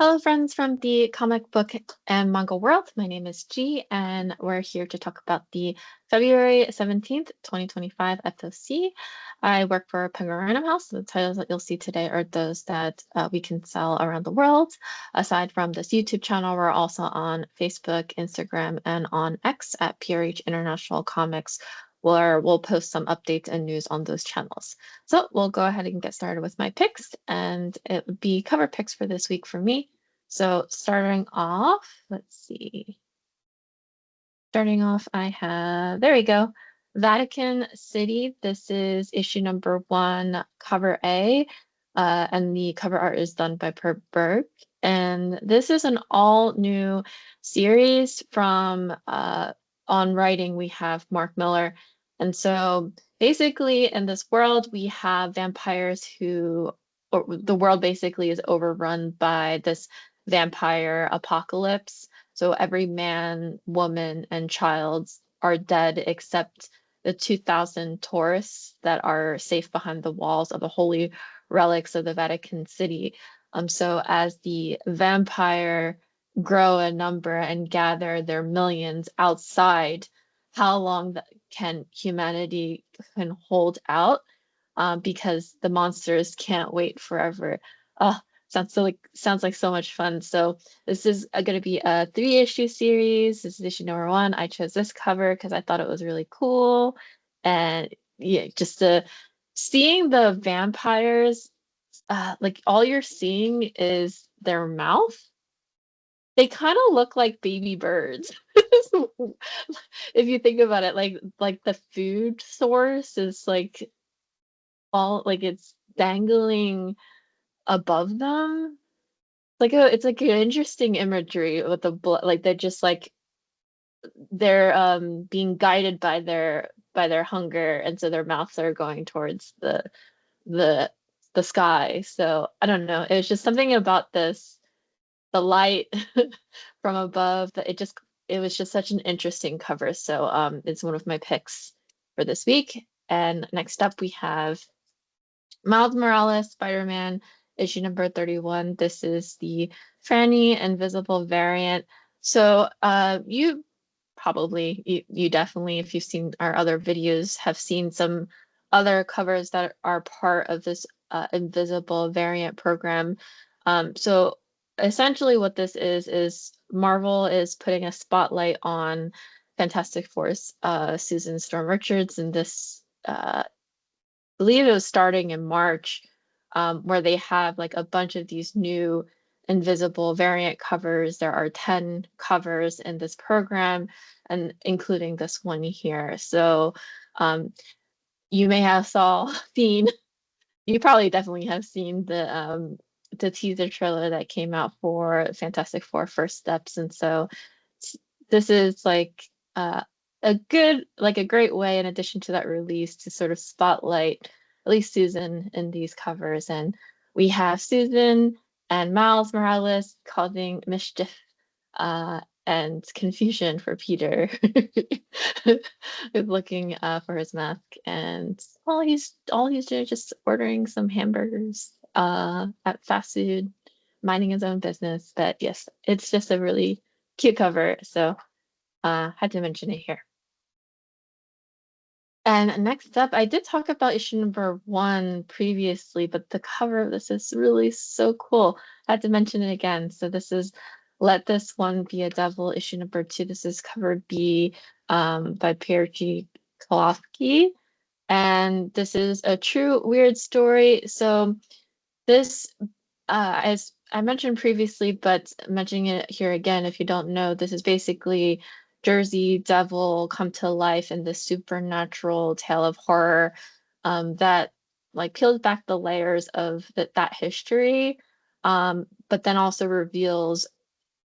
Hello, friends from the comic book and manga world. My name is G, and we're here to talk about the February 17th, 2025 FOC. I work for Penguin Random House. The titles that you'll see today are those that we can sell around the world. Aside from this YouTube channel, we're also on Facebook, Instagram, and on X at PRH International Comics, where we'll post some updates and news on those channels. So we'll go ahead and get started with my picks, and it would be cover picks for this week for me. So starting off, let's see. Starting off, I have, there we go, Vatican City. This is issue number 1, cover A, and the cover art is done by Per Berg. And this is an all new series from on writing. We have Mark Miller. And so basically in this world, we have vampires or the world basically is overrun by this vampire apocalypse. So every man, woman, and child are dead except the 2,000 tourists that are safe behind the walls of the holy relics of the Vatican City. So as the vampire grow in number and gather their millions outside, how long can humanity can hold out? Because the monsters can't wait forever. Sounds like so much fun. So this is going to be a 3-issue series. This is issue number 1. I chose this cover because I thought it was really cool, and yeah, just seeing the vampires, like all you're seeing is their mouth. They kind of look like baby birds. If you think about it, like the food source is like all like it's dangling above them. It's like an interesting imagery with the blood, like they're just like they're being guided by their hunger, and so their mouths are going towards the the sky. So I don't know. It was just something about the light from above that it was just such an interesting cover. So it's one of my picks for this week. And next up we have Miles Morales, Spider-Man, issue number 31. This is the Franny Invisible variant. So you definitely, if you've seen our other videos, have seen some other covers that are part of this Invisible variant program. So essentially what this is Marvel is putting a spotlight on Fantastic Four's Susan Storm Richards, and this believe it was starting in March, where they have like a bunch of these new Invisible variant covers. There are 10 covers in this program, and including this one here. So you may have seen, you probably definitely have seen the teaser trailer that came out for Fantastic Four First Steps, and so this is like a great way, in addition to that release, to sort of spotlight at least Susan in these covers. And we have Susan and Miles Morales causing mischief and confusion for Peter, with looking for his mask, and all he's doing is just ordering some hamburgers at fast food, minding his own business. But yes, it's just a really cute cover, so had to mention it here. And next up, I did talk about issue number 1 previously, but the cover of this is really so cool. I had to mention it again. So this is Let This One Be a Devil, issue number 2. This is cover B, by Pierre G. Kolofsky. And this is a true weird story. So this, as I mentioned previously, but mentioning it here again, if you don't know, this is basically Jersey Devil come to life in this supernatural tale of horror, that like peels back the layers of that history, but then also reveals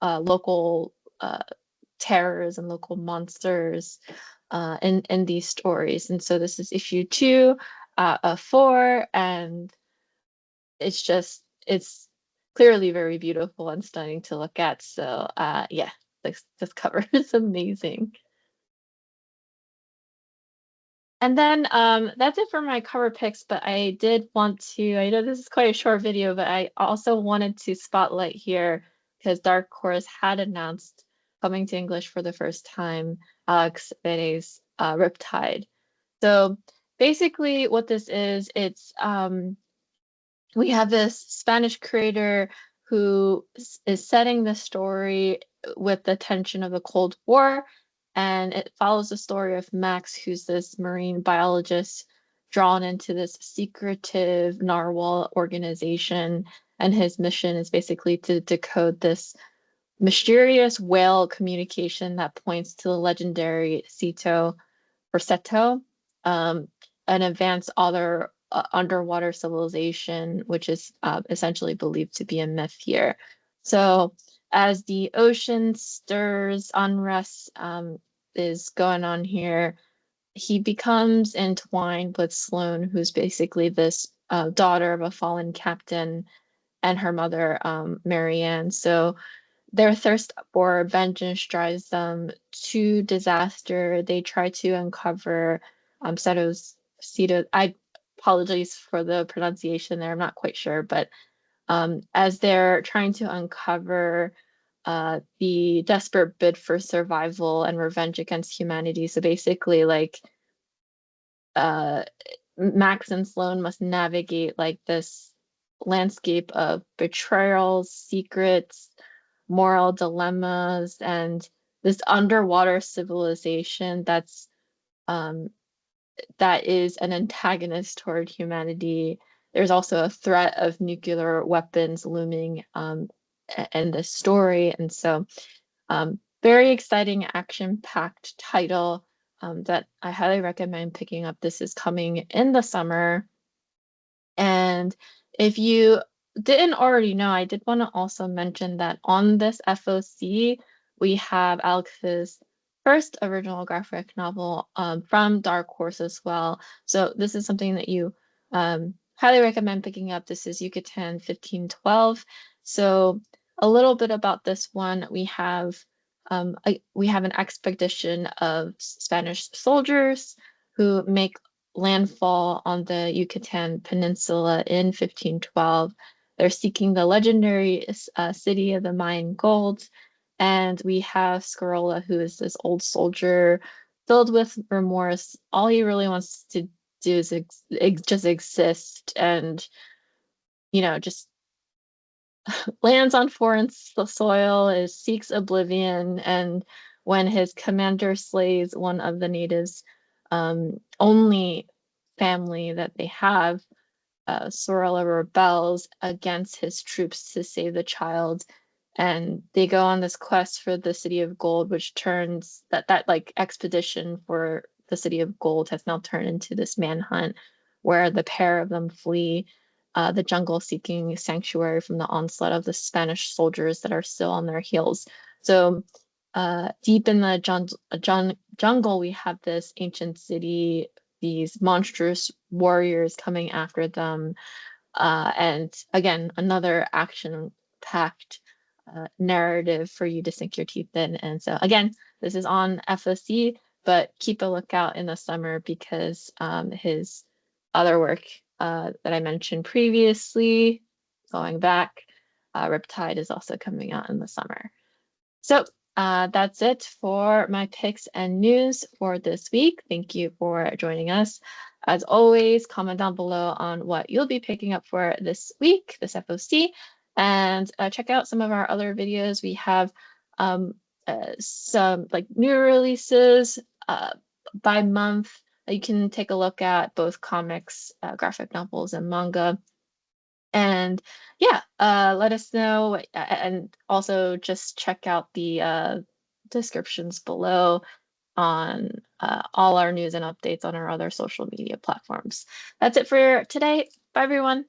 local terrors and local monsters in these stories. And so this is issue 2 of 4, and it's clearly very beautiful and stunning to look at. So yeah, this cover is amazing. And then that's it for my cover picks, but I did want to, I know this is quite a short video, but I also wanted to spotlight here because Dark Horse had announced coming to English for the first time, Alex Vede's Riptide. So basically what this is, it's we have this Spanish creator who is setting the story with the tension of the Cold War, and it follows the story of Max, who's this marine biologist drawn into this secretive narwhal organization, and his mission is basically to decode this mysterious whale communication that points to the legendary Cito Rossetto, um, an advanced other underwater civilization, which is essentially believed to be a myth here. So, as the ocean stirs, unrest is going on here. He becomes entwined with Sloane, who's basically this daughter of a fallen captain, and her mother, Marianne. So, their thirst for vengeance drives them to disaster. They try to uncover Cito. I apologize for the pronunciation there. I'm not quite sure, but as they're trying to uncover the desperate bid for survival and revenge against humanity. So basically, like uh, Max and Sloane must navigate like this landscape of betrayals, secrets, moral dilemmas, and this underwater civilization um, that is an antagonist toward humanity. There's also a threat of nuclear weapons looming in this story, and so very exciting, action-packed title that I highly recommend picking up. This is coming in the summer. And if you didn't already know, I did want to also mention that on this FOC, we have Alex's first original graphic novel from Dark Horse as well. So this is something that you highly recommend picking up. This is Yucatan 1512. So a little bit about this one, we have an expedition of Spanish soldiers who make landfall on the Yucatan Peninsula in 1512. They're seeking the legendary city of the Mayan gold. And we have Scarola, who is this old soldier filled with remorse. All he really wants to do is just exist and, just lands on foreign soil, seeks oblivion, and when his commander slays one of the natives' only family that they have, Sorella rebels against his troops to save the child, and they go on this quest for the City of Gold, which turns that like expedition for the City of Gold has now turned into this manhunt where the pair of them flee the jungle seeking sanctuary from the onslaught of the Spanish soldiers that are still on their heels. So deep in the jungle, we have this ancient city, these monstrous warriors coming after them. And again, another action-packed narrative for you to sink your teeth in. And so again, this is on FOC, but keep a lookout in the summer because his other work that I mentioned previously, going back, Riptide is also coming out in the summer. So that's it for my picks and news for this week. Thank you for joining us. As always, comment down below on what you'll be picking up for this week, this FOC, and check out some of our other videos. We have some like new releases by month. You can take a look at both comics, graphic novels, and manga. And yeah, let us know. And also just check out the descriptions below on all our news and updates on our other social media platforms. That's it for today. Bye, everyone.